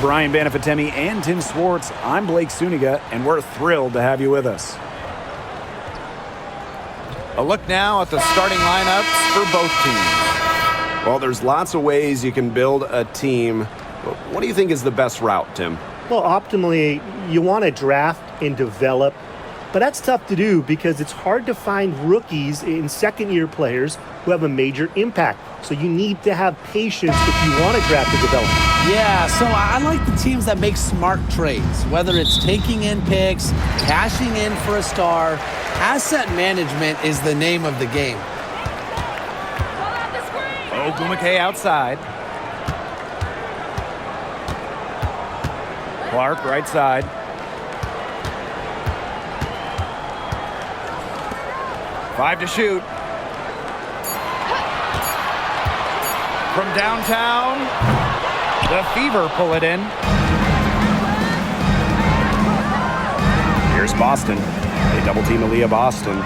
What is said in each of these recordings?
Brian Banafitemi and Tim Swartz, I'm Blake Suniga, and we're thrilled to have you with us. A look now at the starting lineups for both teams. Well, there's lots of ways you can build a team. What do you think is the best route, Tim? Well, optimally, you want to draft and develop, but that's tough to do because it's hard to find rookies and second-year players who have a major impact. So you need to have patience if you want to draft and develop. Yeah, so I like the teams that make smart trades, whether it's taking in picks, cashing in for a star. Asset management is the name of the game. Ogumake outside. Clark, right side. Five to shoot. From downtown, the Fever pull it in. Here's Boston. They double team Aaliyah Boston.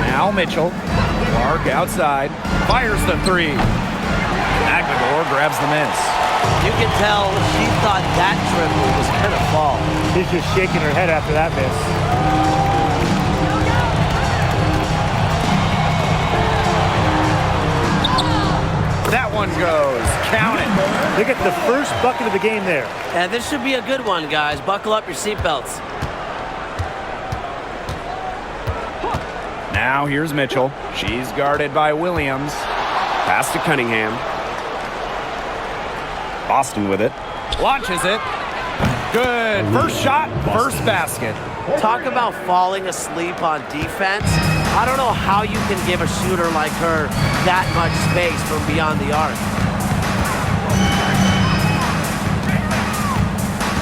Now Mitchell. Clark outside. Fires the three. Magdalor grabs the miss. You can tell she thought that triple was going to fall. She's just shaking her head after that miss. That one goes. Count it. They get the first bucket of the game there. And this should be a good one, guys. Buckle up your seatbelts. Now here's Mitchell. She's guarded by Williams. Pass to Cunningham. Boston with it. Launches it. Good. First shot, first basket. Talk about falling asleep on defense. I don't know how you can give a shooter like her that much space from beyond the arc.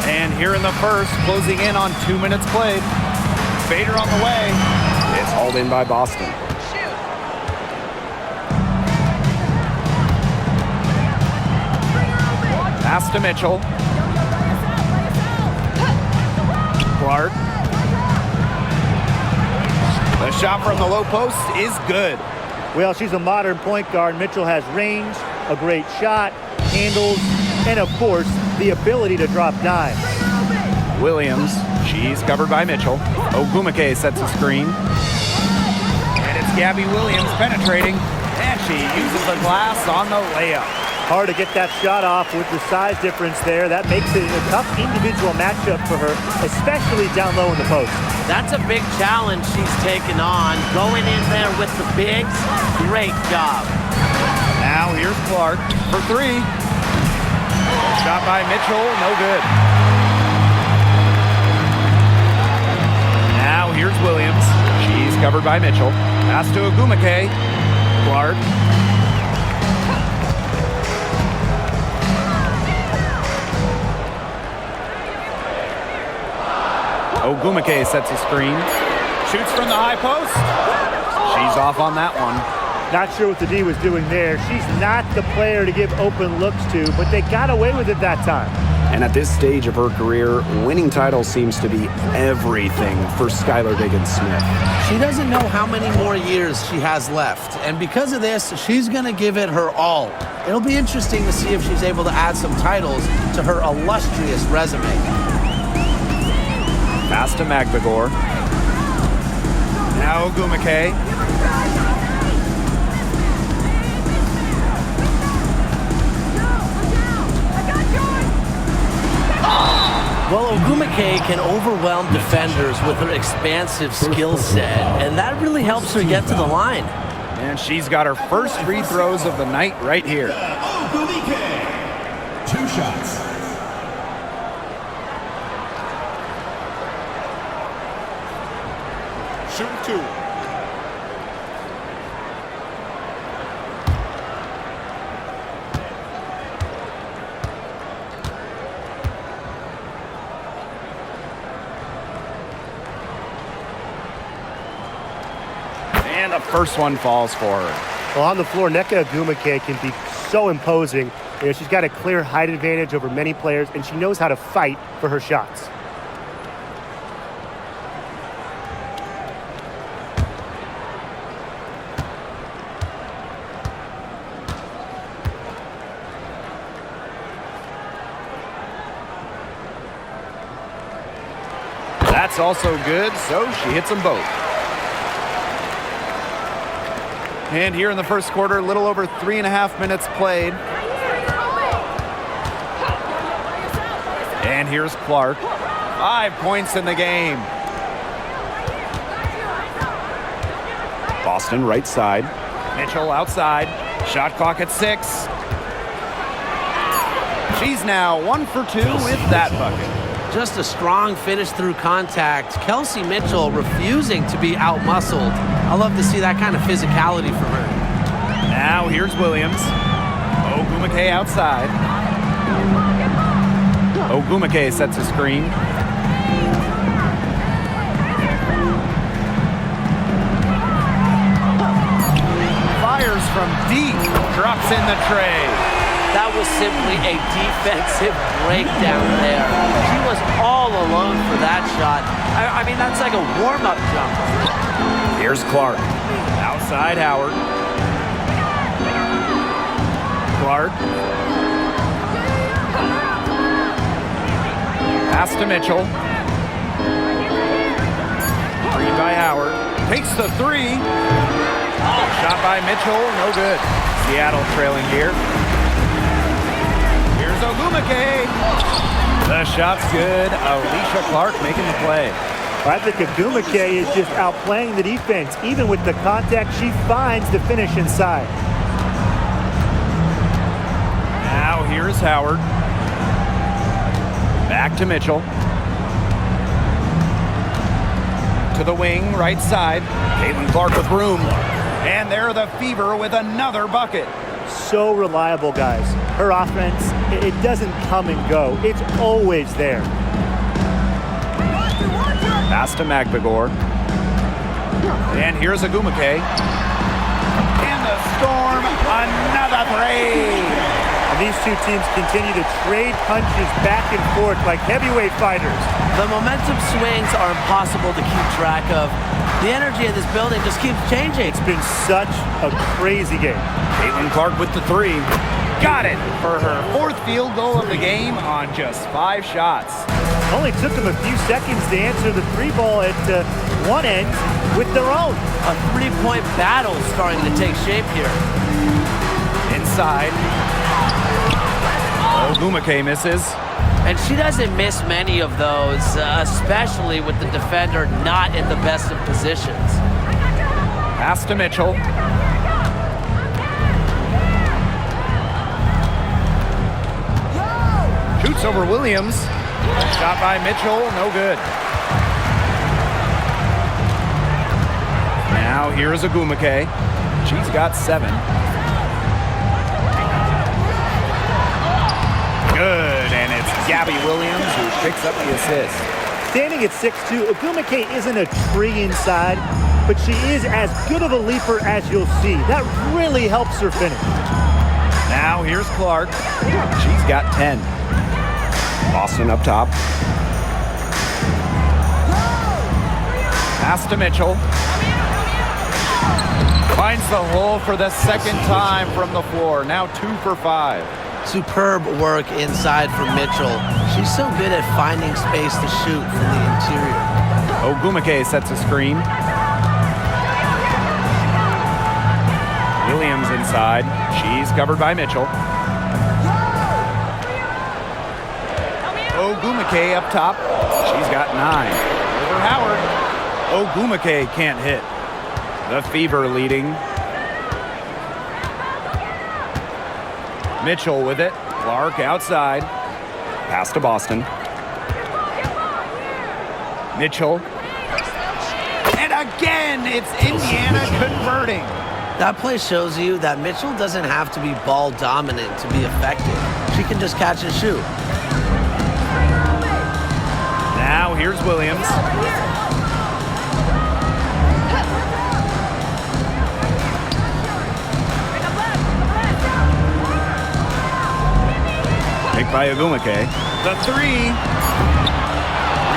And here in the first, closing in on 2 minutes played. Fader on the way. It's hauled in by Boston. Pass to Mitchell. Clark. The shot from the low post is good. Well, she's a modern point guard. Mitchell has range, a great shot, handles, and of course, the ability to drop dimes. Williams. She's covered by Mitchell. Ogumake sets a screen. And it's Gabby Williams penetrating. And she uses the glass on the layup. Hard to get that shot off with the size difference there. That makes it a tough individual matchup for her, especially down low in the post. That's a big challenge she's taken on. Going in there with the bigs, great job. Now here's Clark for three. Shot by Mitchell, no good. Now here's Williams. She's covered by Mitchell. Pass to Ogumake. Clark. Ogumake sets a screen. Shoots from the high post. She's off on that one. Not sure what the D was doing there. She's not the player to give open looks to, but they got away with it that time. And at this stage of her career, winning titles seems to be everything for Skylar Diggins-Smith. She doesn't know how many more years she has left. And because of this, she's going to give it her all. It'll be interesting to see if she's able to add some titles to her illustrious resume. Pass to Magdalor. Now Ogumake. Well, Ogumake can overwhelm defenders with her expansive skill set, and that really helps her get to the line. And she's got her first free throws of the night right here. Ogumake. 2 shots. Shoot 2. And the first one falls for her. Well, on the floor, Nneka Ogumake can be so imposing. You know, she's got a clear height advantage over many players, and she knows how to fight for her shots. That's also good, so she hits them both. And here in the first quarter, a little over 3.5 minutes played. And here's Clark. 5 points in the game. Boston right side. Mitchell outside. Shot clock at 6. She's now 1 for 2 with that bucket. Just a strong finish through contact. Kelsey Mitchell refusing to be outmuscled. I love to see that kind of physicality from her. Now here's Williams. Ogumake outside. Ogumake sets a screen. Fires from deep. Drops in the tray. That was simply a defensive breakdown there. She was all alone for that shot. I mean, that's like a warm-up jump. Here's Clark. Outside Howard. Clark. Pass to Mitchell. Screen by Howard. Takes the 3. Shot by Mitchell. No good. Seattle trailing here. Here's Ogumake. The shot's good. Alicia Clark making the play. I think Ogumake is just outplaying the defense. Even with the contact, she finds the finish inside. Now here's Howard. Back to Mitchell. To the wing, right side. Caitlin Clark with room. And there the Fever with another bucket. So reliable, guys. Her offense, it doesn't come and go. It's always there. Pass to Magbagor. And here's Ogumake. And the Storm, another 3. And these two teams continue to trade punches back and forth like heavyweight fighters. The momentum swings are impossible to keep track of. The energy in this building just keeps changing. It's been such a crazy game. Caitlin Clark with the 3. Got it for her 4th field goal of the game on just 5 shots. Only took them a few seconds to answer the 3 ball at one end with their own. A 3-point battle starting to take shape here. Inside. Ogumake misses. And she doesn't miss many of those, especially with the defender not in the best of positions. Pass to Mitchell. Shoots over Williams. Shot by Mitchell, no good. Now here's Ogumake. She's got 7. Good, and it's Gabby Williams who picks up the assist. Standing at 6'2", Ogumake isn't a tree inside, but she is as good of a leaper as you'll see. That really helps her finish. Now here's Clark. She's got 10. Boston up top. Pass to Mitchell. Finds the hole for the 2nd time from the floor. Now 2 for 5. Superb work inside from Mitchell. She's so good at finding space to shoot from the interior. Ogumake sets a screen. Williams inside. She's covered by Mitchell. Ogumake up top. She's got 9. Over Howard. Ogumake can't hit. The Fever leading. Mitchell with it. Clark outside. Pass to Boston. Mitchell. And again, it's Indiana converting. That play shows you that Mitchell doesn't have to be ball dominant to be effective. She can just catch and shoot. Now here's Williams. Picked by Ogumake. The 3.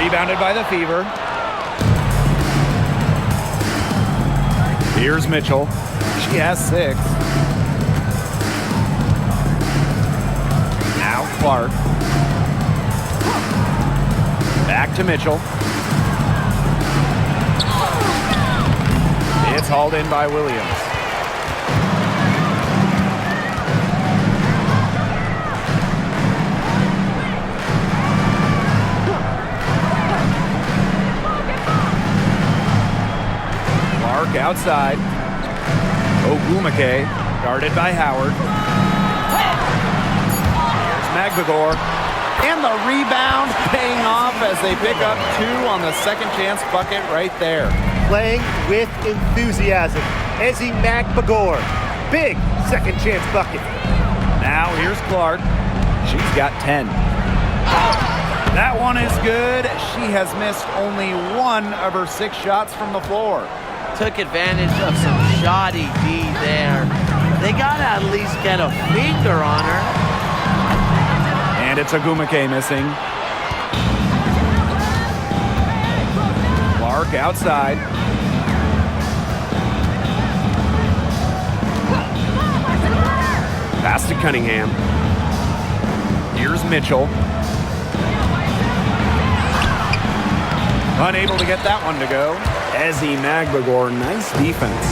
Rebounded by the Fever. Here's Mitchell. She has 6. Now Clark. Back to Mitchell. It's hauled in by Williams. Clark outside. Ogumake guarded by Howard. Here's Magbagor. And the rebound paying off as they pick up 2 on the second chance bucket right there. Playing with enthusiasm. Ezzy Magbagor. Big second chance bucket. Now here's Clark. She's got 10. That one is good. She has missed only 1 of her 6 shots from the floor. Took advantage of some shoddy D there. They got to at least get a finger on her. And it's Ogumake missing. Clark outside. Pass to Cunningham. Here's Mitchell. Unable to get that one to go. Ezzy Magbagor, nice defense.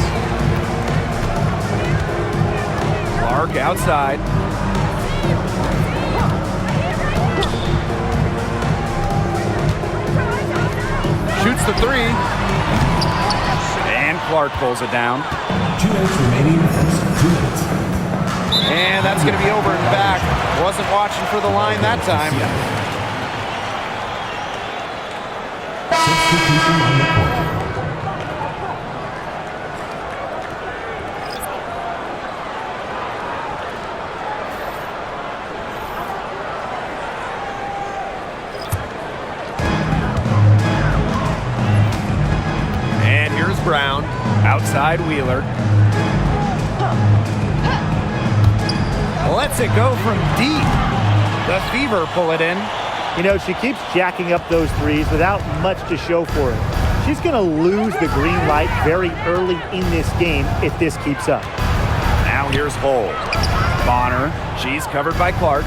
Clark outside. Shoots the 3. And Clark pulls it down. 2 minutes remaining. 2 minutes. And that's going to be over and back. Wasn't watching for the line that time. Substitution on the court. And here's Brown. Outside Wheeler. Lets it go from deep. The Fever pull it in. You know, she keeps jacking up those threes without much to show for it. She's going to lose the green light very early in this game if this keeps up. Now here's Hole. Bonner. She's covered by Clark.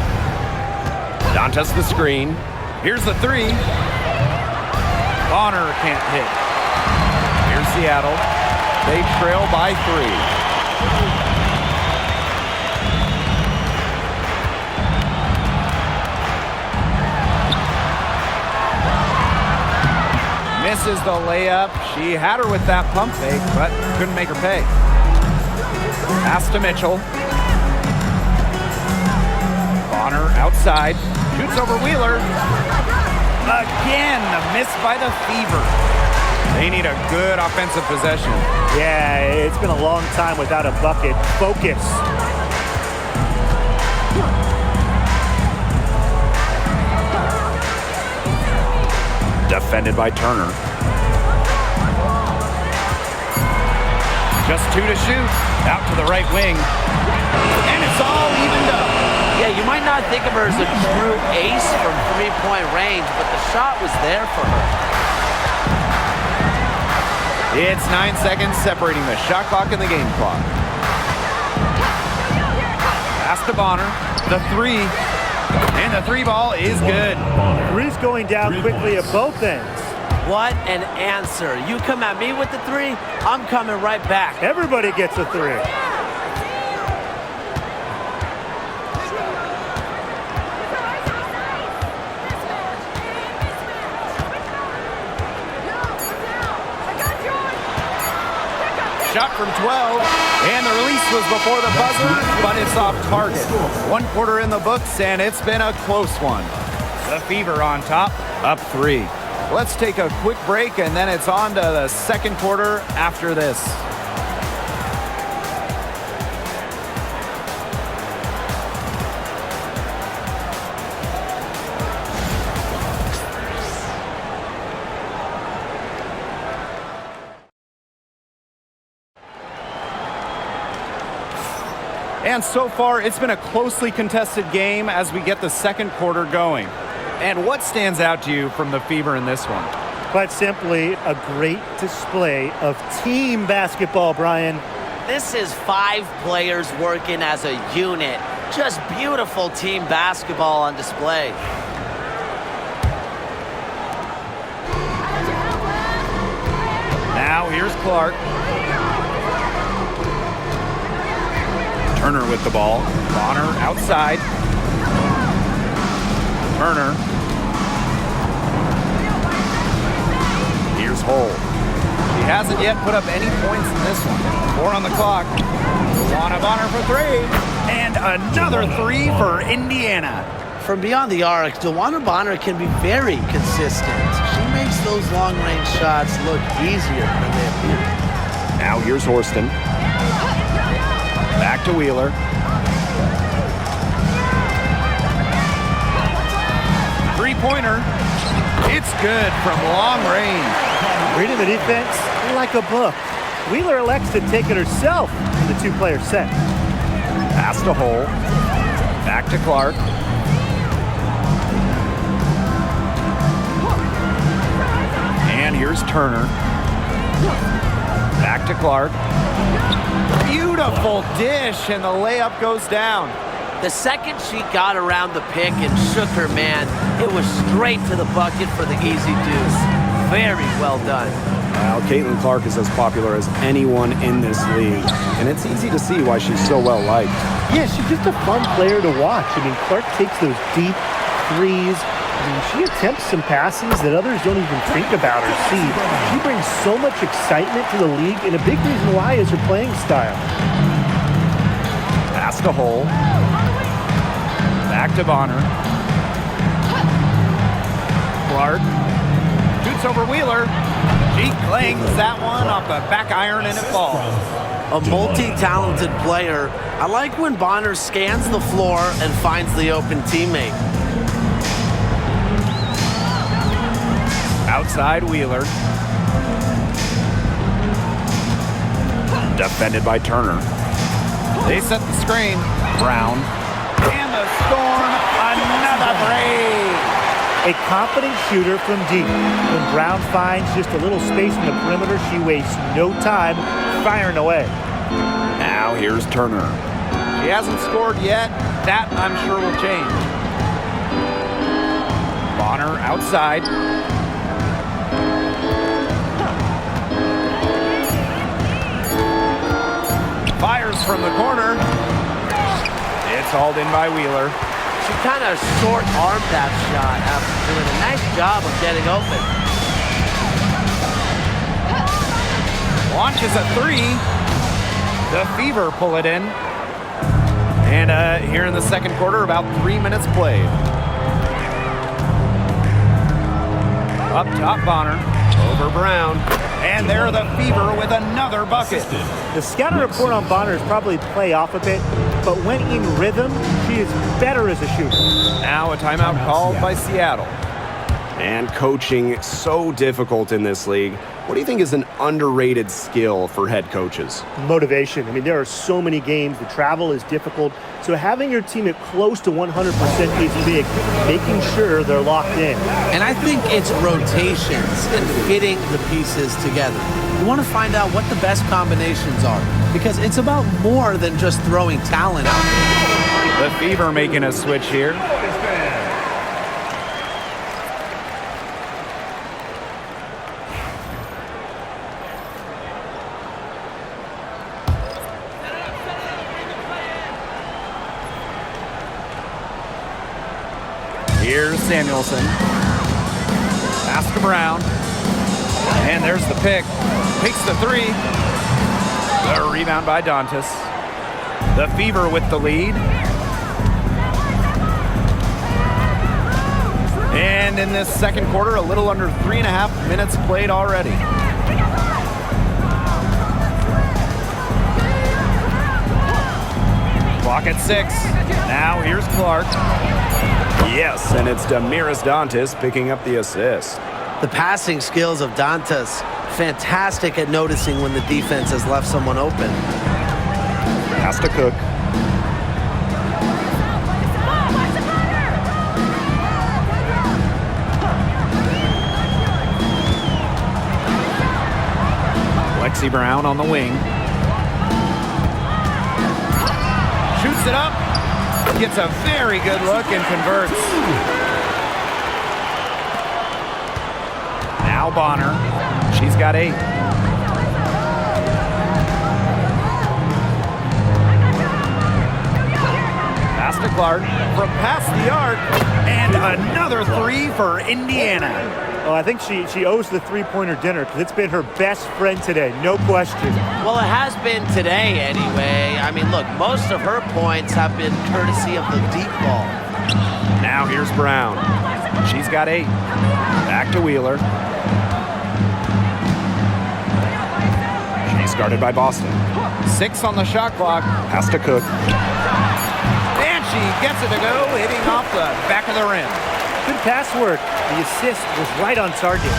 Dantas the screen. Here's the 3. Bonner can't hit. Here's Seattle. They trail by 3. Misses the layup. She had her with that pump fake, but couldn't make her pay. Pass to Mitchell. Bonner outside. Shoots over Wheeler. Again, a miss by the Fever. They need a good offensive possession. Yeah, it's been a long time without a bucket. Focus. Defended by Turner. Just 2 to shoot. Out to the right wing. And it's all evened up. Yeah, you might not think of her as a true ace from 3-point range, but the shot was there for her. It's 9 seconds separating the shot clock and the game clock. Pass to Bonner. The 3. And the 3 ball is good. Three's going down quickly at both ends. What an answer. You come at me with the 3, I'm coming right back. Everybody gets a 3. Shot from 12, and the release was before the buzzer, but it's off target. 1 quarter in the books, and it's been a close one. The Fever on top, up 3. Let's take a quick break, and then it's on to the second quarter after this. And so far, it's been a closely contested game as we get the second quarter going. And what stands out to you from the Fever in this one? Quite simply, a great display of team basketball, Brian. This is 5 players working as a unit. Just beautiful team basketball on display. Now here's Clark. Turner with the ball. Bonner outside. Turner. Here's Hull. He hasn't yet put up any points in this one. 4 on the clock. Luana Bonner for 3. And another 3 for Indiana. From beyond the arc, DeWanna Bonner can be very consistent. She makes those long-range shots look easier than they appear. Now here's Horston. Back to Wheeler. Three-pointer. It's good from long range. Reading the defense like a book. Wheeler elects to take it herself in the two-player set. Pass to Hull. Back to Clark. And here's Turner. Back to Clark. Beautiful dish, and the layup goes down. The second she got around the pick and shook her man, it was straight to the bucket for the easy deuce. Very well done. Well, Caitlin Clark is as popular as anyone in this league, and it's easy to see why she's so well liked. Yeah, she's just a fun player to watch. I mean, Clark takes those deep threes. I mean, she attempts some passes that others don't even think about or see. She brings so much excitement to the league, and a big reason why is her playing style. Pass to Hull. Back to Bonner. Clark shoots over Wheeler. She clings that one off the back iron and it falls. A multi-talented player. I like when Bonner scans the floor and finds the open teammate. Outside Wheeler. Defended by Turner. They set the screen. Brown. And the Storm, another break. A confident shooter from deep. When Brown finds just a little space in the perimeter, she wastes no time firing away. Now here's Turner. She hasn't scored yet. That, I'm sure, will change. Bonner outside. Fires from the corner. It's hauled in by Wheeler. She kind of short-armed that shot after doing a nice job of getting open. Launches a 3. The Fever pull it in. And here in the second quarter, about 3 minutes played. Up top, Bonner. Over Brown. And there the Fever with another bucket. The scouting report on Bonner is probably play off a bit, but when in rhythm, she is better as a shooter. Now a timeout called by Seattle. And coaching so difficult in this league. What do you think is an underrated skill for head coaches? Motivation. I mean, there are so many games. The travel is difficult. So having your team at close to 100% is big, making sure they're locked in. And I think it's rotations and fitting the pieces together. You want to find out what the best combinations are, because it's about more than just throwing talent out there. The Fever making a switch here. Here's Samuelson. Pass to Brown. And there's the pick. Takes the 3. The rebound by Dantas. The Fever with the lead. And in this second quarter, a little under 3.5 minutes played already. Clock at 6. Now here's Clark. Yes, and it's Damiris Dantas picking up the assist. The passing skills of Dantas, fantastic at noticing when the defense has left someone open. Has to Cook. Lexi Brown on the wing. Shoots it up. Gets a very good look and converts. Now Bonner. She's got 8. to Clark from past the arc, and another three for Indiana. Oh, I think she owes the three-pointer dinner because it's been her best friend today, no question. Well, it has been today anyway. I mean, look, most of her points have been courtesy of the deep ball. Now here's Brown. She's got 8. Back to Wheeler. She's guarded by Boston. 6 on the shot clock. Pass to Cook. And she gets it to go, hitting off the back of the rim. Good pass work. The assist was right on target.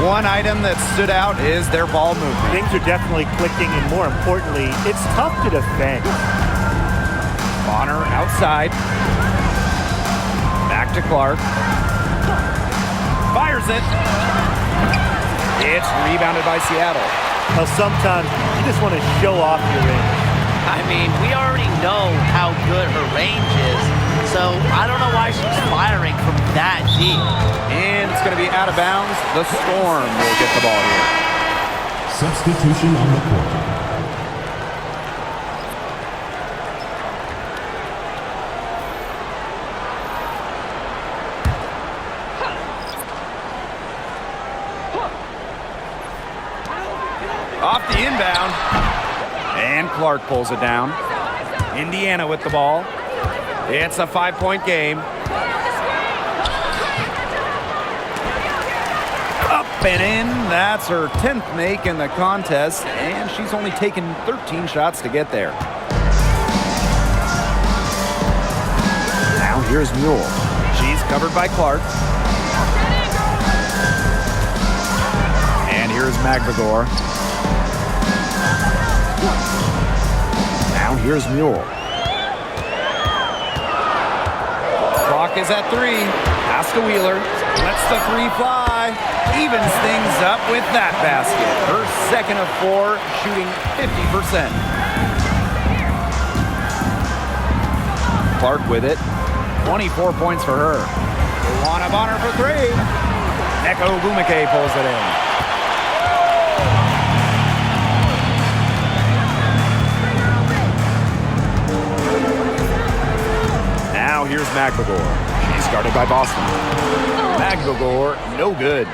One item that stood out is their ball movement. Things are definitely clicking, and more importantly, it's tough to defend. Bonner outside. Back to Clark. Fires it. It's rebounded by Seattle. Well, sometimes you just want to show off your range. I mean, we already know how good her range is, so I don't know why she's firing from that deep. And it's going to be out of bounds. The Storm will get the ball here. Substitution on the court. Off the inbound. And Clark pulls it down. Indiana with the ball. It's a 5-point game. Up and in. That's her 10th make in the contest, and she's only taken 13 shots to get there. Now here's Mule. She's covered by Clark. And here's Magvagor. Now here's Mule. Clock is at 3. Pass to Wheeler. Lets the 3 fly. Evens things up with that basket. Her second of 4, shooting 50%. Clark with it. 24 points for her. Luana Bonner for 3. Neko Gumake pulls it in. Now here's Magvagor. She's guarded by Boston. Magvagor, no good.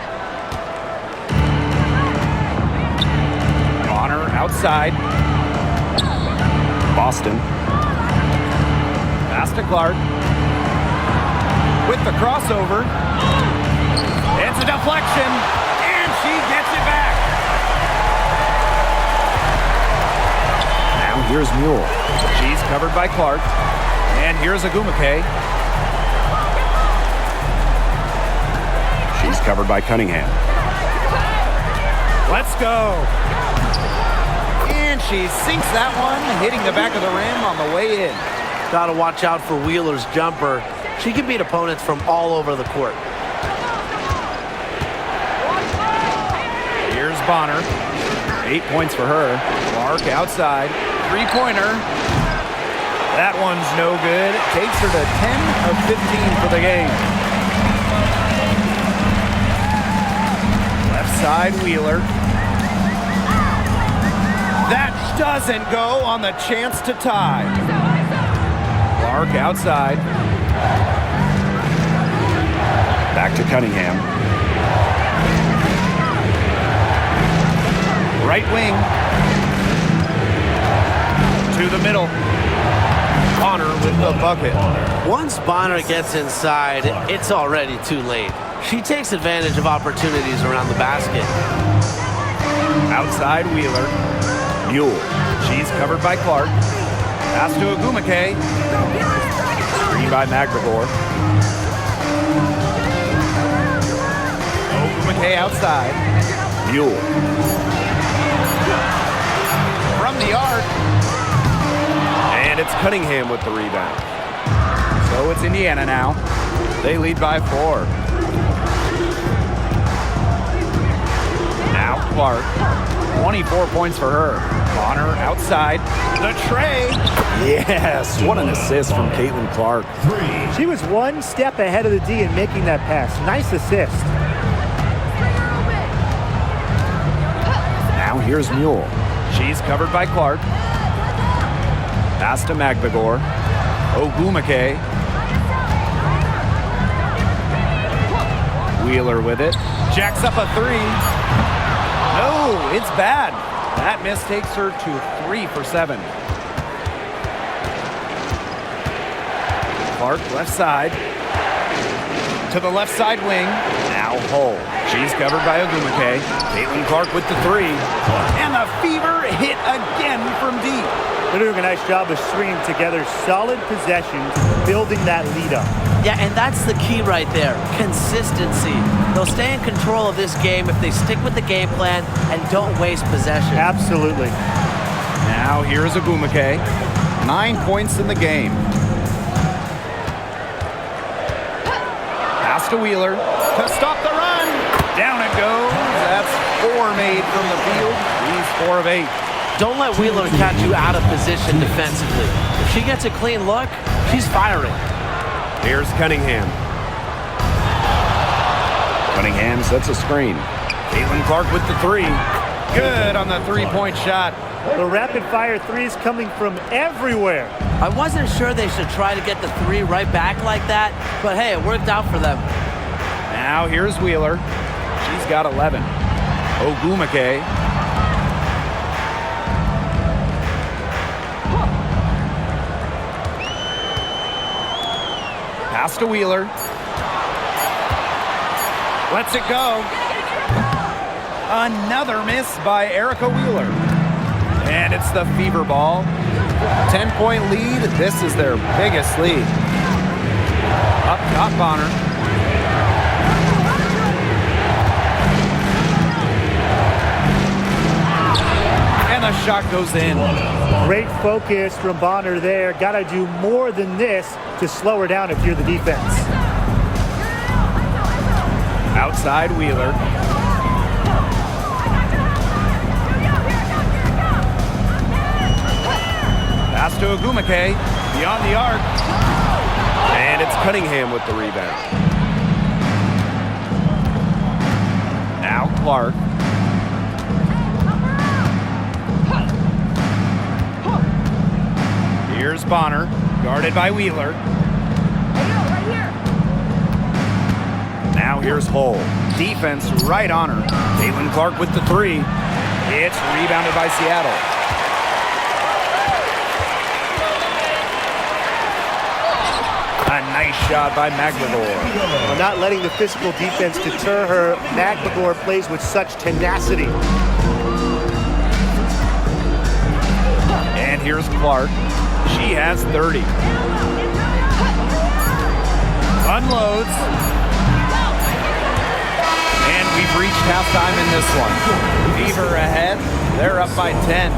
Bonner outside. Boston. Pass to Clark. With the crossover. It's a deflection. And she gets it back. Now here's Mule. She's covered by Clark. And here's Agumake. She's covered by Cunningham. Let's go. And she sinks that one, hitting the back of the rim on the way in. Got to watch out for Wheeler's jumper. She can beat opponents from all over the court. Here's Bonner. 8 points for her. Clark outside. 3-pointer. That one's no good. Takes her to 10 of 15 for the game. Left side, Wheeler. That doesn't go on the chance to tie. Clark outside. Back to Cunningham. Right wing. To the middle. Bonner with the bucket. Once Bonner gets inside, it's already too late. She takes advantage of opportunities around the basket. Outside Wheeler. Mule. She's covered by Clark. Pass to Agumake. Screen by Magvagor. Agumake outside. Mule. From the arc. And it's Cunningham with the rebound. So it's Indiana now. They lead by 4. Now Clark. 24 points for her. Bonner outside. The tray. Yes, what an assist from Caitlin Clark. 3. She was one step ahead of the D in making that pass. Nice assist. Now here's Mule. She's covered by Clark. Pass to Magvagor. Ogwumike. Wheeler with it. Jacks up a three. No, it's bad. That miss takes her to 3 for 7. Clark, left side. To the left side wing. Now Hull. She's covered by Ogwumike. Caitlin-Clark with the three. And the Fever hit again from deep. They're doing a nice job of stringing together solid possessions, building that lead up. Yeah, and that's the key right there. Consistency. They'll stay in control of this game if they stick with the game plan and don't waste possession. Absolutely. Now here's Ogwumike. 9 points in the game. Pass to Wheeler to stop the run. Down it goes. That's 4 made from the field. He's 4 of 8. Don't let Wheeler catch you out of position defensively. If she gets a clean look, she's firing. Here's Cunningham. Cunningham sets a screen. Caitlin-Clark with the three. Good on the three-point shot. The rapid-fire threes coming from everywhere. I wasn't sure they should try to get the three right back like that, but hey, it worked out for them. Now here's Wheeler. She's got 11. Ogwumike. Pass to Wheeler. Lets it go. Another miss by Erica Wheeler. And it's the Fever ball. 10-point lead. This is their biggest lead. Up top, Bonner. And the shot goes in. Great focus from Bonner there. Got to do more than this to slow her down if you're the defense. Outside Wheeler. Pass to Ogwumike. Beyond the arc. And it's Cunningham with the rebound. Now Clark. Here's Bonner, guarded by Wheeler. Now here's Hull. Defense right on her. Caitlin-Clark with the three. It's rebounded by Seattle. A nice shot by McLemore. Well, not letting the physical defense deter her. McLemore plays with such tenacity. And here's Clark. She has 30. Unloads. And we've reached halftime in this one. Fever ahead. They're up by 10.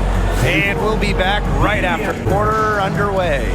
And we'll be back right after quarter underway.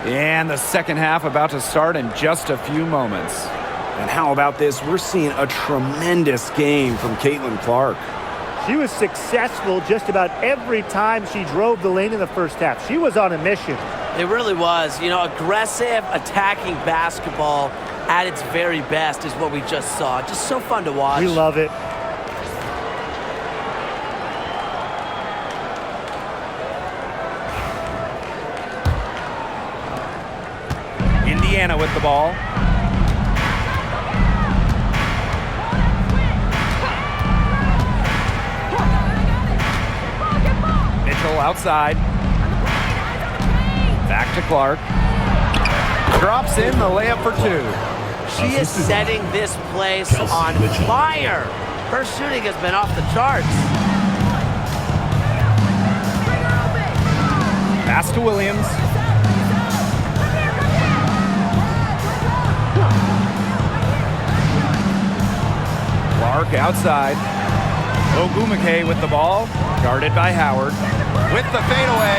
And the second half about to start in just a few moments. And how about this? We're seeing a tremendous game from Caitlin-Clark. She was successful just about every time she drove the lane in the first half. She was on a mission. It really was. You know, aggressive, attacking basketball at its very best is what we just saw. Just so fun to watch. We love it. Indiana with the ball. Mitchell outside. Back to Clark. Drops in the layup for two. She is setting this place on fire. Her shooting has been off the charts. Pass to Williams. Clark outside. Ogumake with the ball. Guarded by Howard. With the fadeaway.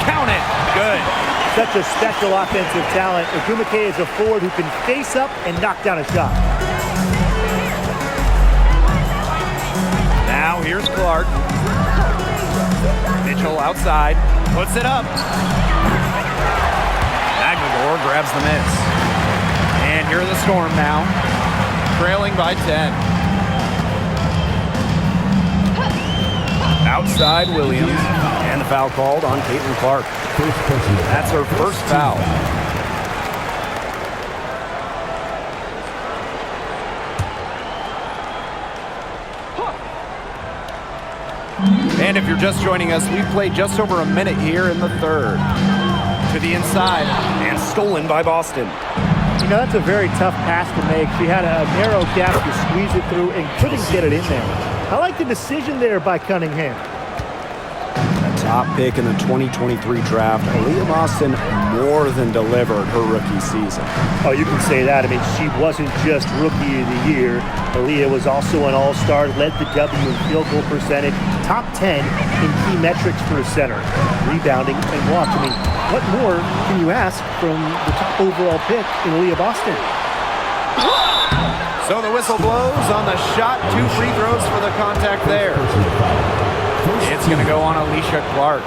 Count it. Good. Such a special offensive talent. Ogumake is a forward who can face up and knock down a shot. Now here's Clark. Mitchell outside. Puts it up. Aguilar grabs the miss. And here are the Storm now. Trailing by 10. Outside Williams. And the foul called on Caitlin Clark. That's her first foul. And if you're just joining us, we've played just over a minute here in the third. To the inside. And stolen by Boston. You know, that's a very tough pass to make. She had a narrow gap to squeeze it through and couldn't get it in there. I like the decision there by Cunningham. Top pick in the 2023 draft, Aaliyah Boston more than delivered her rookie season. Oh, you can say that. I mean, she wasn't just Rookie of the Year. Aaliyah was also an all-star, led the W in field goal percentage, top 10 in key metrics for a center, rebounding and blocks. I mean, what more can you ask from the top overall pick in Aaliyah Boston? So the whistle blows on the shot. 2 free throws for the contact there. It's going to go on Alicia Clark.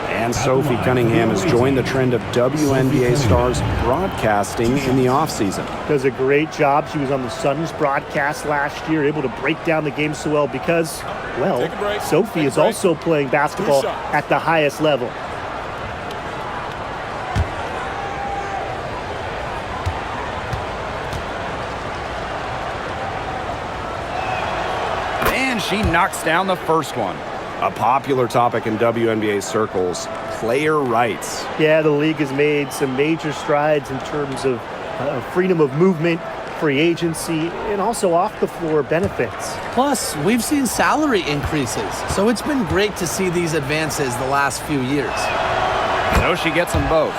And Sophie Cunningham has joined the trend of WNBA stars broadcasting in the offseason. Does a great job. She was on the Suns broadcast last year, able to break down the game so well because, well, Sophie is also playing basketball at the highest level. She knocks down the first one. A popular topic in WNBA circles, player rights. Yeah, the league has made some major strides in terms of freedom of movement, free agency, and also off-the-floor benefits. Plus, we've seen salary increases, so it's been great to see these advances the last few years. So she gets them both.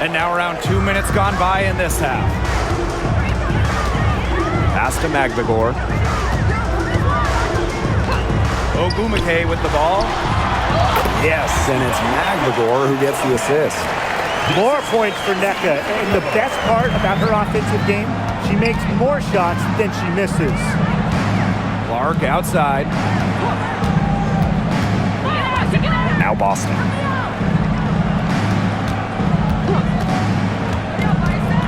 And now around 2 minutes gone by in this half. Pass to Magbagor. Ogumake with the ball. Yes, and it's Magbagor who gets the assist. More points for Nneka. And the best part about her offensive game, she makes more shots than she misses. Clark outside. Now Boston.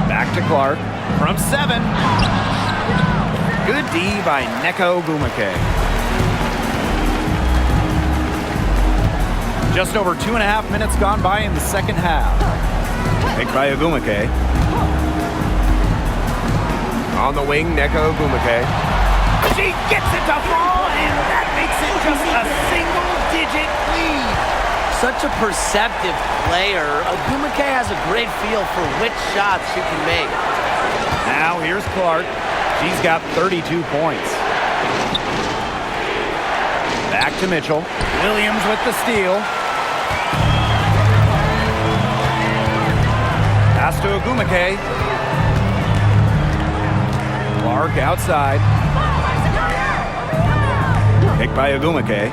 Back to Clark. From 7. Good D by Nneka Ogumake. Just over 2.5 minutes gone by in the second half. Picked by Ogumake. On the wing, Nneka Ogumake. She gets it to fall, and that makes it just a single-digit lead. Such a perceptive player. Ogumake has a great feel for which shots she can make. Now here's Clark. She's got 32 points. Back to Mitchell. Williams with the steal. Pass to Ogumake. Clark outside. Picked by Ogumake.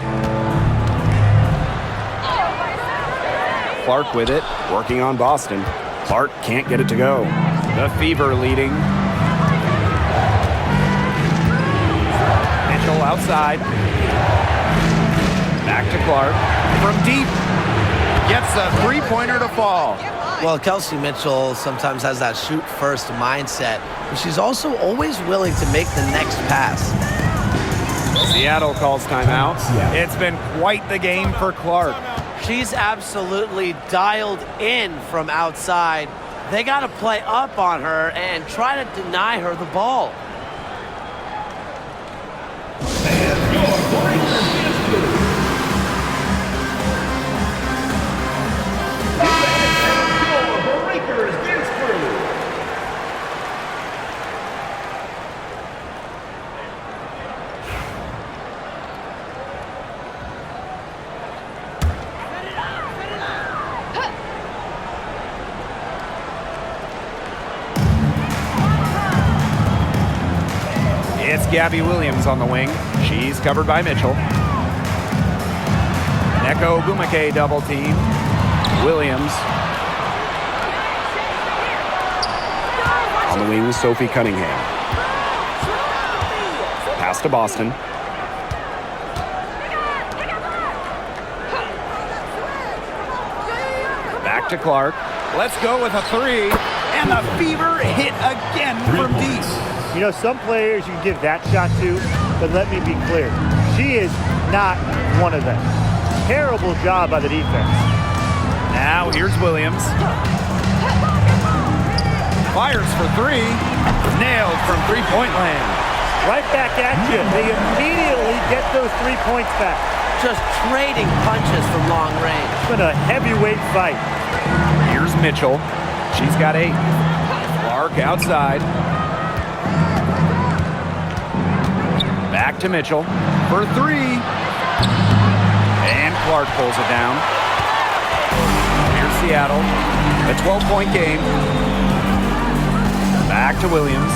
Clark with it, working on Boston. Clark can't get it to go. The Fever leading. Mitchell outside. Back to Clark. From deep. Gets a three-pointer to fall. Well, Kelsey Mitchell sometimes has that shoot-first mindset, but she's also always willing to make the next pass. Seattle calls timeout. It's been quite the game for Clark. She's absolutely dialed in from outside. They got to play up on her and try to deny her the ball. Gabby Williams on the wing. She's covered by Mitchell. Neko Ogumake double team. Williams. On the wing, Sophie Cunningham. Pass to Boston. Back to Clark. Let's go with a three. And the fever hit again from deep. You know, some players you can give that shot to, but let me be clear. She is not one of them. Terrible job by the defense. Now here's Williams. Fires for three. Nailed from three-point land. Right back at you. They immediately get those 3 points back. Just trading punches from long range. It's been a heavyweight fight. Here's Mitchell. She's got 8. Clark outside. Back to Mitchell for 3. And Clark pulls it down. Here's Seattle. A 12-point game. Back to Williams.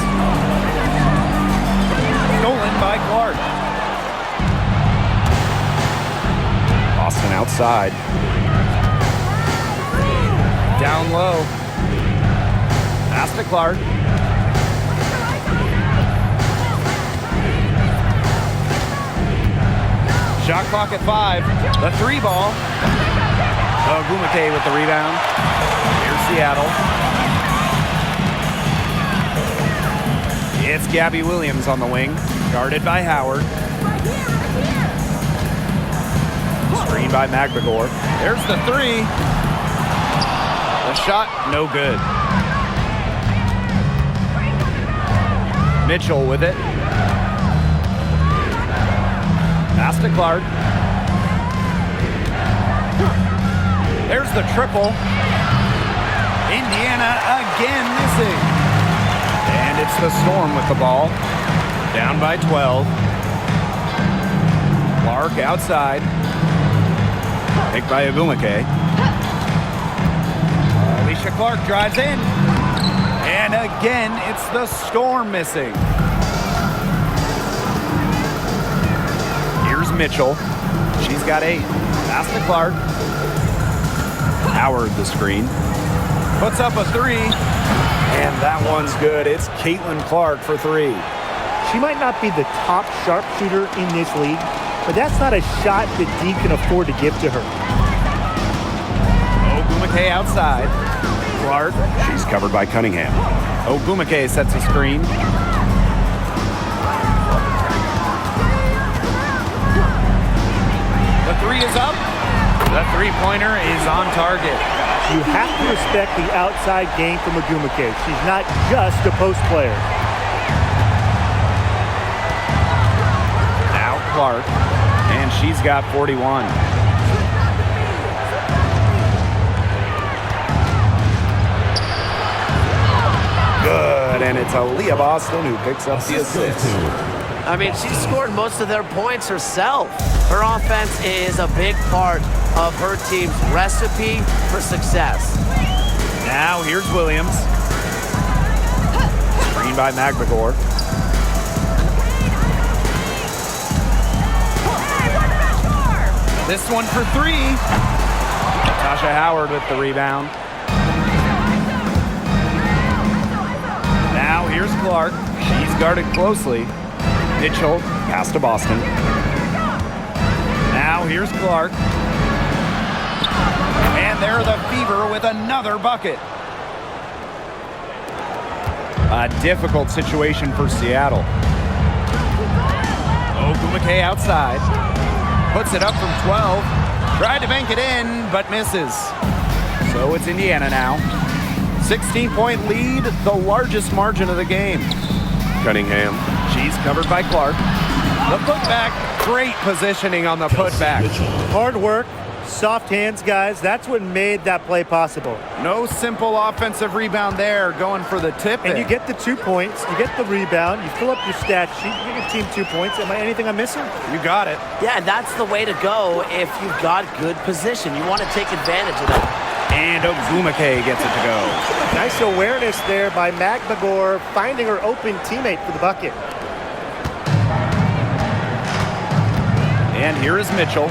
Stolen by Clark. Boston outside. Down low. Pass to Clark. Shot clock at 5. The 3 ball. Ogumake with the rebound. Here's Seattle. It's Gabby Williams on the wing. Guarded by Howard. Screen by Magbagor. There's the 3. The shot, no good. Mitchell with it. Pass to Clark. There's the triple. Indiana again missing. And it's the Storm with the ball. Down by 12. Clark outside. Picked by Ogumake. Alicia Clark drives in. And again, it's the Storm missing. Here's Mitchell. She's got 8. Pass to Clark. Howard the screen. Puts up a 3. And that one's good. It's Caitlin Clark for 3. She might not be the top sharpshooter in this league, but that's not a shot that D can afford to give to her. Ogumake outside. Clark. She's covered by Cunningham. Ogumake sets a screen. The 3 is up. The three-pointer is on target. You have to respect the outside game from Ogumake. She's not just a post player. Now Clark, and she's got 41. Good, and it's Aaliyah Boston who picks up the assist. I mean, she scored most of their points herself. Her offense is a big part of her team's recipe for success. Now here's Williams. Screen by Magbagor. This one for 3. Natasha Howard with the rebound. Now here's Clark. She's guarded closely. Mitchell, pass to Boston. Now here's Clark. And they're the Fever with another bucket. A difficult situation for Seattle. Ogumake outside. Puts it up from 12. Tried to bank it in, but misses. So it's Indiana now. 16-point lead, the largest margin of the game. Cunningham. She's covered by Clark. The putback, great positioning on the putback. Hard work, soft hands, guys. That's what made that play possible. No simple offensive rebound there, going for the tip. And you get the 2 points, you get the rebound, you fill up your stat sheet, you get your team 2 points. Am I anything I'm missing? You got it. Yeah, that's the way to go if you've got good position. You want to take advantage of that. And Ogumake gets it to go. Nice awareness there by Magbagor, finding her open teammate for the bucket. And here is Mitchell.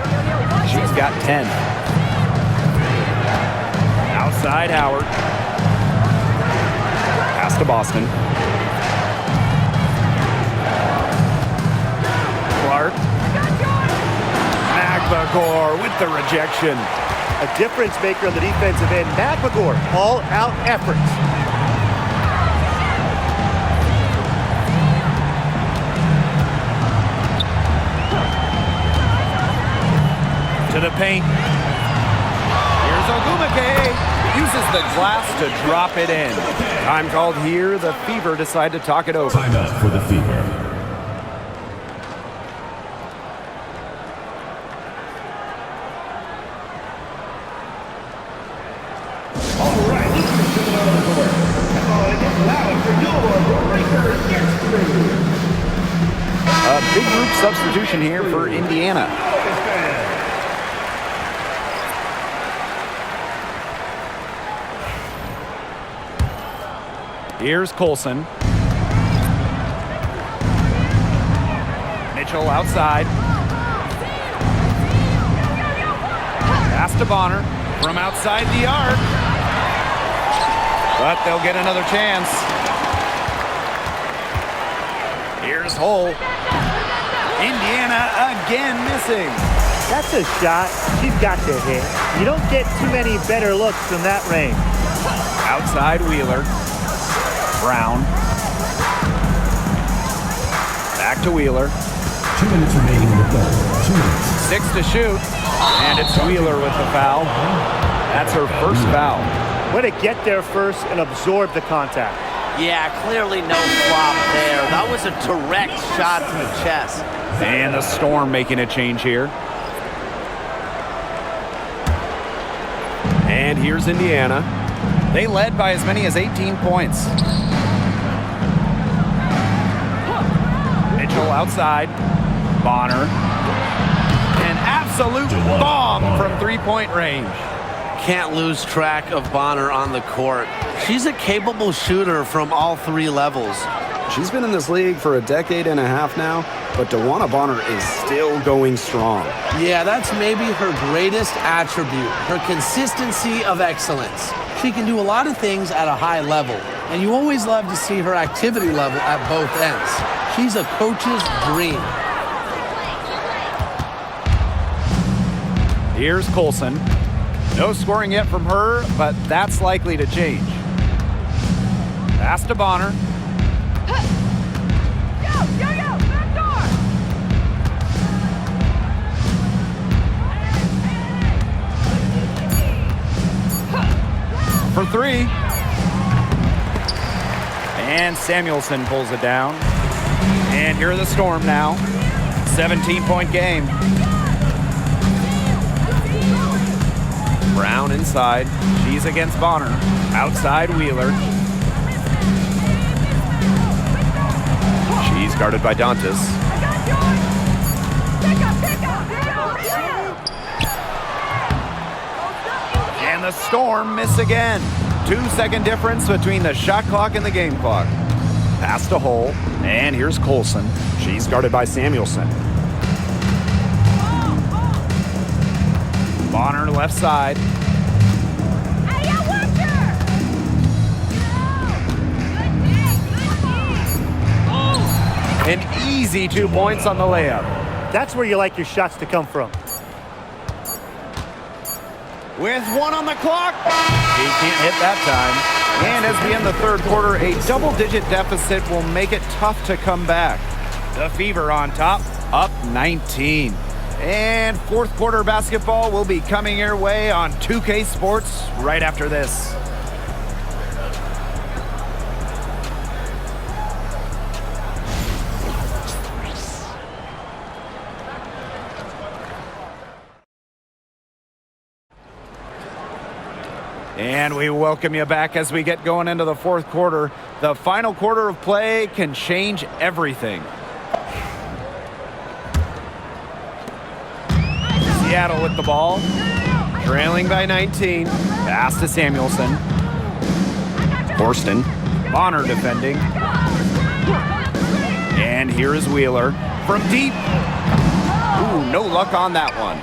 She's got 10. Outside Howard. Pass to Boston. Clark. McGregor with the rejection. A difference maker on the defensive end. McGregor, all-out efforts. To the paint. Here's Ogumake. Uses the glass to drop it in. Time called here. The Fever decide to talk it over. Timeout for the Fever. A big group substitution here for Indiana. Here's Colson. Mitchell outside. Pass to Bonner from outside the arc. But they'll get another chance. Here's Hull. Indiana again missing. That's a shot she's got to hit. You don't get too many better looks from that range. Outside Wheeler. Brown. Back to Wheeler. 2 minutes remaining in the third. 2 minutes. 6 to shoot. And it's Wheeler with the foul. That's her first foul. Way to get there first and absorb the contact. Yeah, clearly no flop there. That was a direct shot to the chest. And the Storm making a change here. And here's Indiana. They led by as many as 18 points. Mitchell outside. Bonner. An absolute bomb from three-point range. Can't lose track of Bonner on the court. She's a capable shooter from all three levels. She's been in this league for a decade and a half now, but DeWanna Bonner is still going strong. Yeah, that's maybe her greatest attribute, her consistency of excellence. She can do a lot of things at a high level, and you always love to see her activity level at both ends. She's a coach's dream. Here's Colson. No scoring yet from her, but that's likely to change. Pass to Bonner. For three. And Samuelson pulls it down. And here are the Storm now. 17-point game. Brown inside. She's against Bonner. Outside Wheeler. She's guarded by Dantas. And the Storm miss again. 2-second difference between the shot clock and the game clock. Pass to Hull. And here's Colson. She's guarded by Samuelson. Bonner left side. An easy 2 points on the layup. That's where you like your shots to come from. With one on the clock. He can't hit that time. And as we end the third quarter, a double-digit deficit will make it tough to come back. The Fever on top, up 19. And fourth quarter basketball will be coming your way on 2K Sports right after this. And we welcome you back as we get going into the fourth quarter. The final quarter of play can change everything. Seattle with the ball, trailing by 19. Pass to Samuelson. Horston. Bonner defending. And here is Wheeler from deep. Ooh, no luck on that one.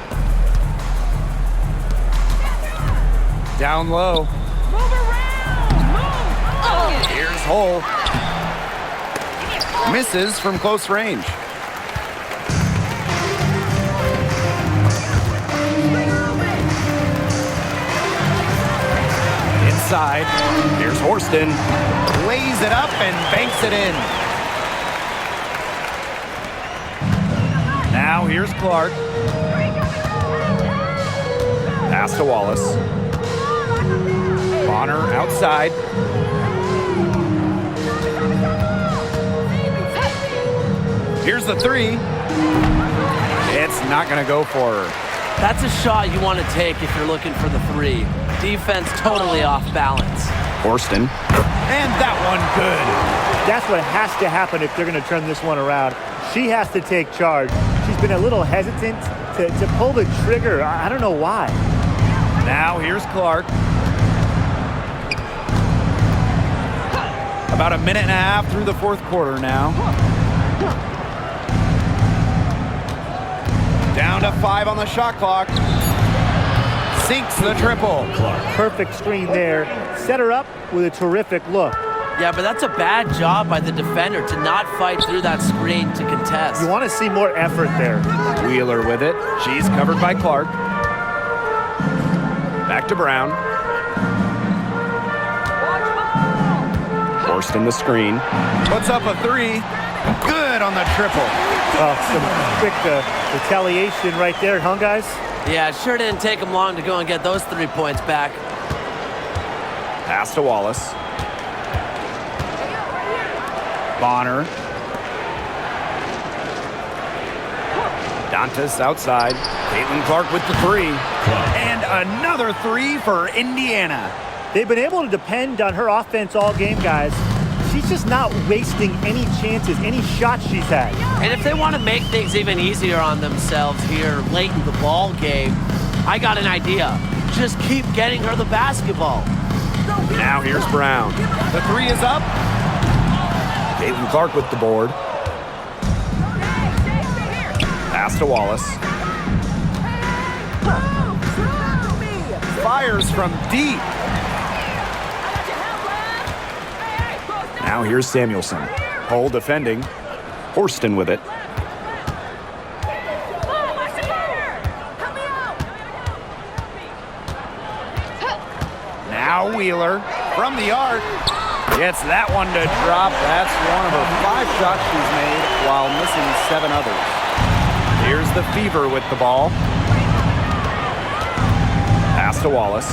Down low. Here's Hull. Misses from close range. Inside. Here's Horston. Lays it up and banks it in. Now here's Clark. Pass to Wallace. Bonner outside. Here's the three. It's not going to go for her. That's a shot you want to take if you're looking for the three. Defense totally off balance. Horston. And that one good. That's what has to happen if they're going to turn this one around. She has to take charge. She's been a little hesitant to pull the trigger. I don't know why. Now here's Clark. About a minute and a half through the fourth quarter now. Down to 5 on the shot clock. Sinks the triple. Perfect screen there. Set her up with a terrific look. Yeah, but that's a bad job by the defender to not fight through that screen to contest. You want to see more effort there. Wheeler with it. She's covered by Clark. Back to Brown. Horston the screen. Puts up a three. Good on the triple. Some quick retaliation right there, huh, guys? Yeah, it sure didn't take them long to go and get those 3 points back. Pass to Wallace. Bonner. Dantas outside. Caitlin Clark with the three. And another three for Indiana. They've been able to depend on her offense all game, guys. She's just not wasting any chances, any shots she's had. And if they want to make things even easier on themselves here late in the ball game, I got an idea. Just keep getting her the basketball. Now here's Brown. The three is up. Caitlin Clark with the board. Pass to Wallace. Fires from deep. Now here's Samuelson. Hull defending. Horston with it. Now Wheeler from the arc. Gets that one to drop. That's one of her 5 shots she's made while missing 7 others. Here's the Fever with the ball. Pass to Wallace.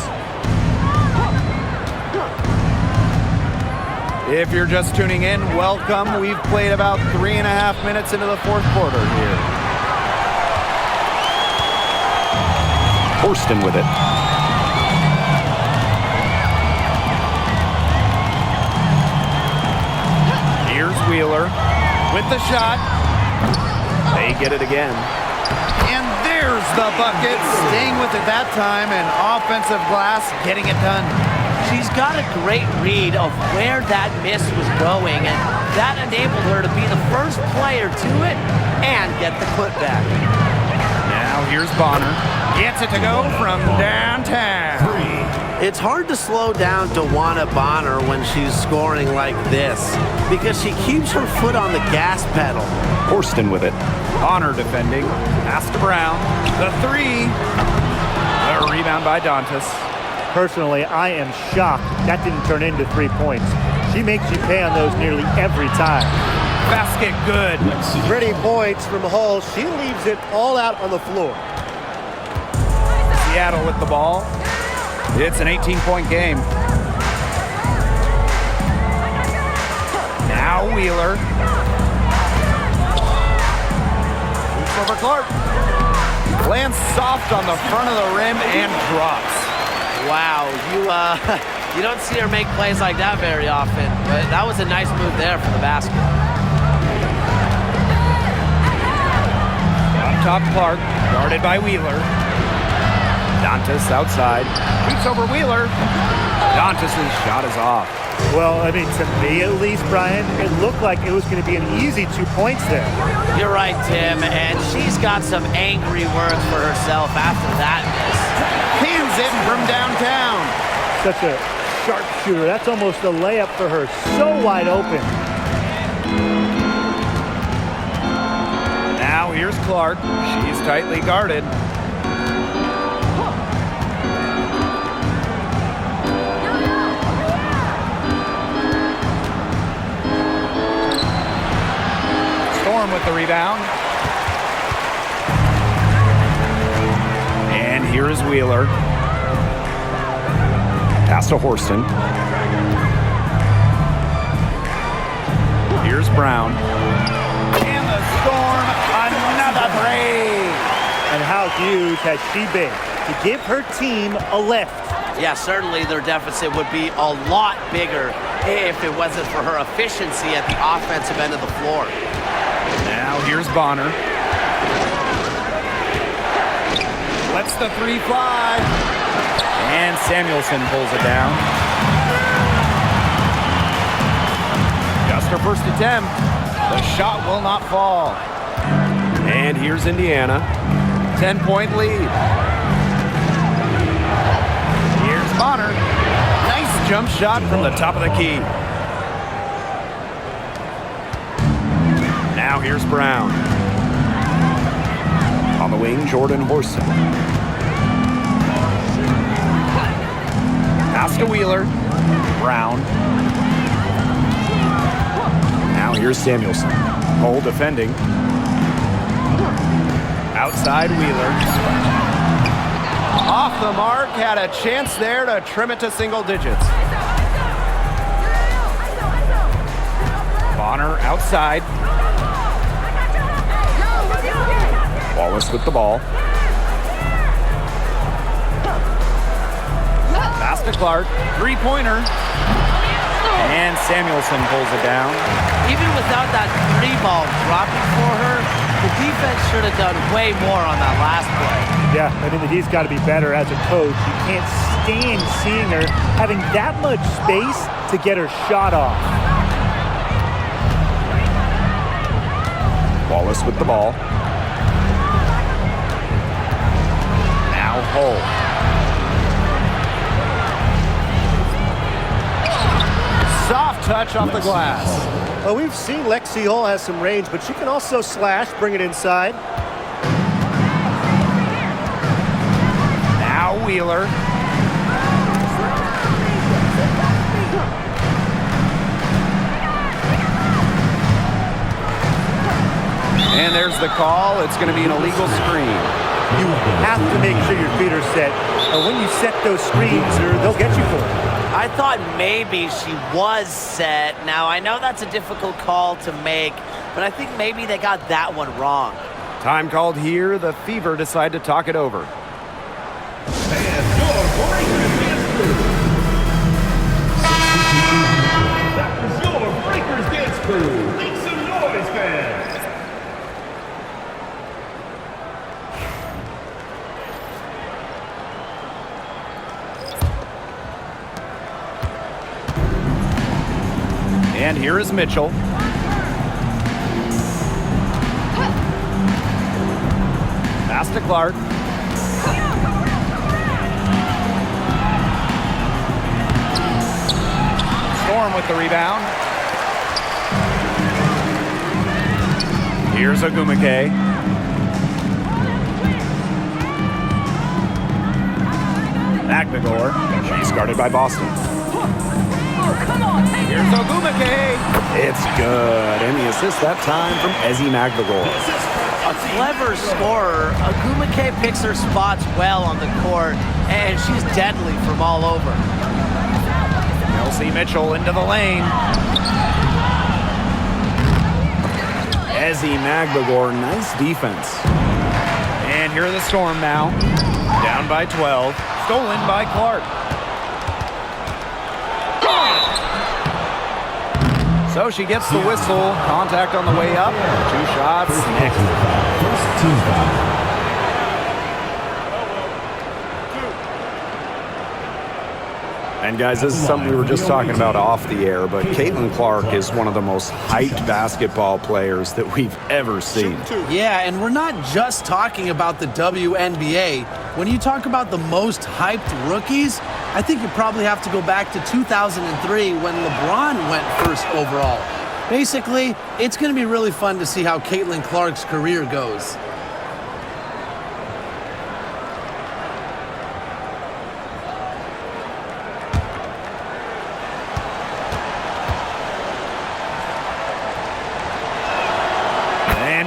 If you're just tuning in, welcome. We've played about 3.5 minutes into the fourth quarter here. Horston with it. Here's Wheeler with the shot. They get it again. And there's the bucket. Staying with it that time, and offensive glass getting it done. She's got a great read of where that miss was going, and that enabled her to be the first player to it and get the putback. Now here's Bonner. Gets it to go from downtown. It's hard to slow down DeWanna Bonner when she's scoring like this because she keeps her foot on the gas pedal. Horston with it. Bonner defending. Pass to Brown. The three. The rebound by Dantas. Personally, I am shocked that didn't turn into 3 points. She makes you pay on those nearly every time. Basket good. Pretty points from Hull. She leaves it all out on the floor. Seattle with the ball. It's an 18-point game. Now Wheeler. Shoots over Clark. Lands soft on the front of the rim and drops. Wow, you don't see her make plays like that very often, but that was a nice move there for the basket. Up top Clark, guarded by Wheeler. Dantas outside. Shoots over Wheeler. Dantas' shot is off. Well, I mean, to me at least, Brian, it looked like it was going to be an easy 2 points there. You're right, Tim, and she's got some angry words for herself after that miss. Pins it from downtown. Such a sharpshooter. That's almost a layup for her. So wide open. Now here's Clark. She's tightly guarded. Storm with the rebound. And here is Wheeler. Pass to Horston. Here's Brown. And the Storm, another three. And how huge has she been to give her team a lift? Yeah, certainly their deficit would be a lot bigger if it wasn't for her efficiency at the offensive end of the floor. Now here's Bonner. Lets the three fly. And Samuelson pulls it down. Just her first attempt. The shot will not fall. And here's Indiana. 10-point lead. Here's Bonner. Nice jump shot from the top of the key. Now here's Brown. On the wing, Jordan Horston. Pass to Wheeler. Brown. Now here's Samuelson. Hole defending. Outside Wheeler. Off the mark. Had a chance there to trim it to single digits. Bonner outside. Wallace with the ball. Pass to Clark. Three-pointer. And Samuelson pulls it down. Even without that three ball dropping for her, the defense should have done way more on that last play. Yeah, I mean, he's got to be better as a coach. You can't stand seeing her having that much space to get her shot off. Wallace with the ball. Now Hull. Soft touch off the glass. Well, we've seen Lexi Hull has some range, but she can also slash, bring it inside. Now Wheeler. And there's the call. It's going to be an illegal screen. You have to make sure your feet are set. And when you set those screens, they'll get you for it. I thought maybe she was set. Now, I know that's a difficult call to make, but I think maybe they got that one wrong. Time called here. The Fever decide to talk it over. And your Breakers Dance Crew. That was your Breakers Dance Crew. Make some noise, fans. And here is Mitchell. Pass to Clark. Storm with the rebound. Here's Ogumake. McNagor. She's guarded by Boston. Here's Ogumake. It's good. And the assist that time from Ezzy McNagor. A clever scorer, Ogumake picks her spots well on the court, and she's deadly from all over. Kelsey Mitchell into the lane. Ezzy McNagor, nice defense. And here are the Storm now. Down by 12. Stolen by Clark. So she gets the whistle. Contact on the way up. 2 shots. First team foul. And guys, this is something we were just talking about off the air, but Caitlin Clark is one of the most hyped basketball players that we've ever seen. Yeah, and we're not just talking about the WNBA. When you talk about the most hyped rookies, I think you probably have to go back to 2003 when LeBron went first overall. Basically, it's going to be really fun to see how Caitlin Clark's career goes.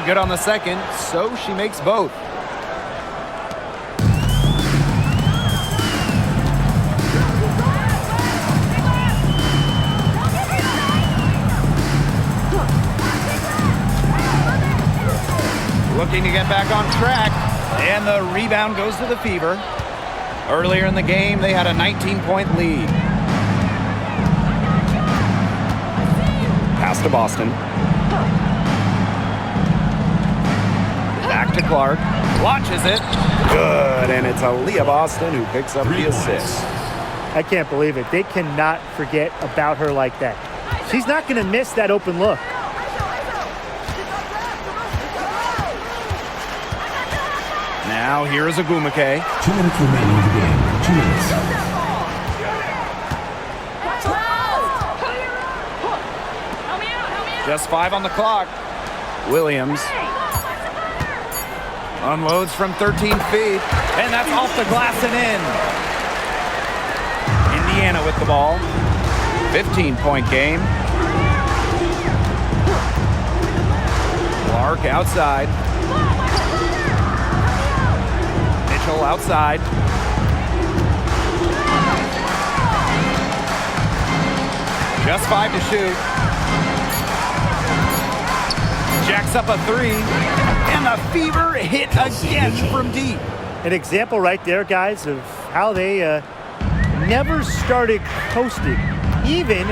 Good on the second, so she makes both. Looking to get back on track, and the rebound goes to the Fever. Earlier in the game, they had a 19-point lead. Pass to Boston. Back to Clark, launches it. Good, and it's Aaliyah Boston who picks up the assist. I can't believe it. They cannot forget about her like that. She's not going to miss that open look. Now here is Agumake. 2 minutes remaining in the game. 2 minutes. Just 5 on the clock. Williams unloads from 13 feet, and that's off the glass and in. Indiana with the ball. 15-point game. Clark outside. Mitchell outside. Just 5 to shoot. Jacks up a 3. And the Fever hit again from deep. An example right there, guys, of how they never started coasting, even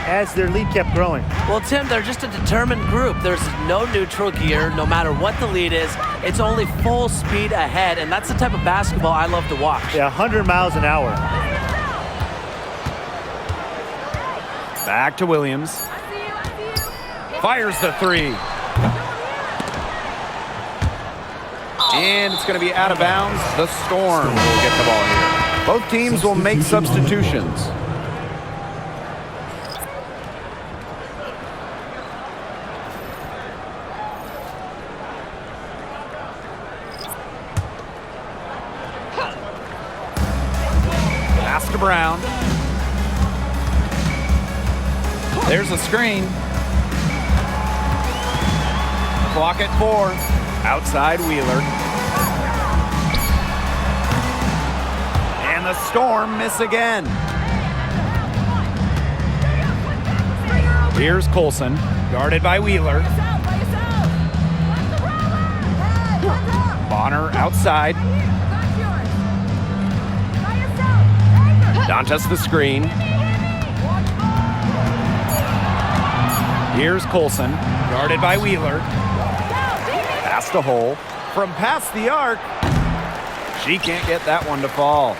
as their lead kept growing. Well, Tim, they're just a determined group. There's no neutral gear, no matter what the lead is. It's only full speed ahead, and that's the type of basketball I love to watch. Yeah, 100 miles an hour. Back to Williams. Fires the 3. And it's going to be out of bounds. The Storm will get the ball here. Both teams will make substitutions. Pass to Brown. There's a screen. Clock at 4. Outside Wheeler. And the Storm miss again. Here's Colson, guarded by Wheeler. Bonner outside. Dantas the screen. Here's Colson, guarded by Wheeler. Pass to Hole. From past the arc, she can't get that one to fall.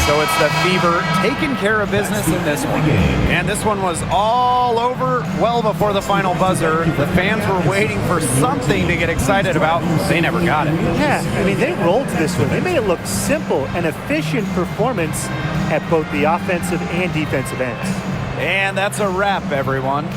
So it's the Fever taking care of business in this one. And this one was all over well before the final buzzer. The fans were waiting for something to get excited about. They never got it. Yeah, I mean, they rolled this one. They made it look simple and efficient performance at both the offensive and defensive ends. And that's a wrap, everyone.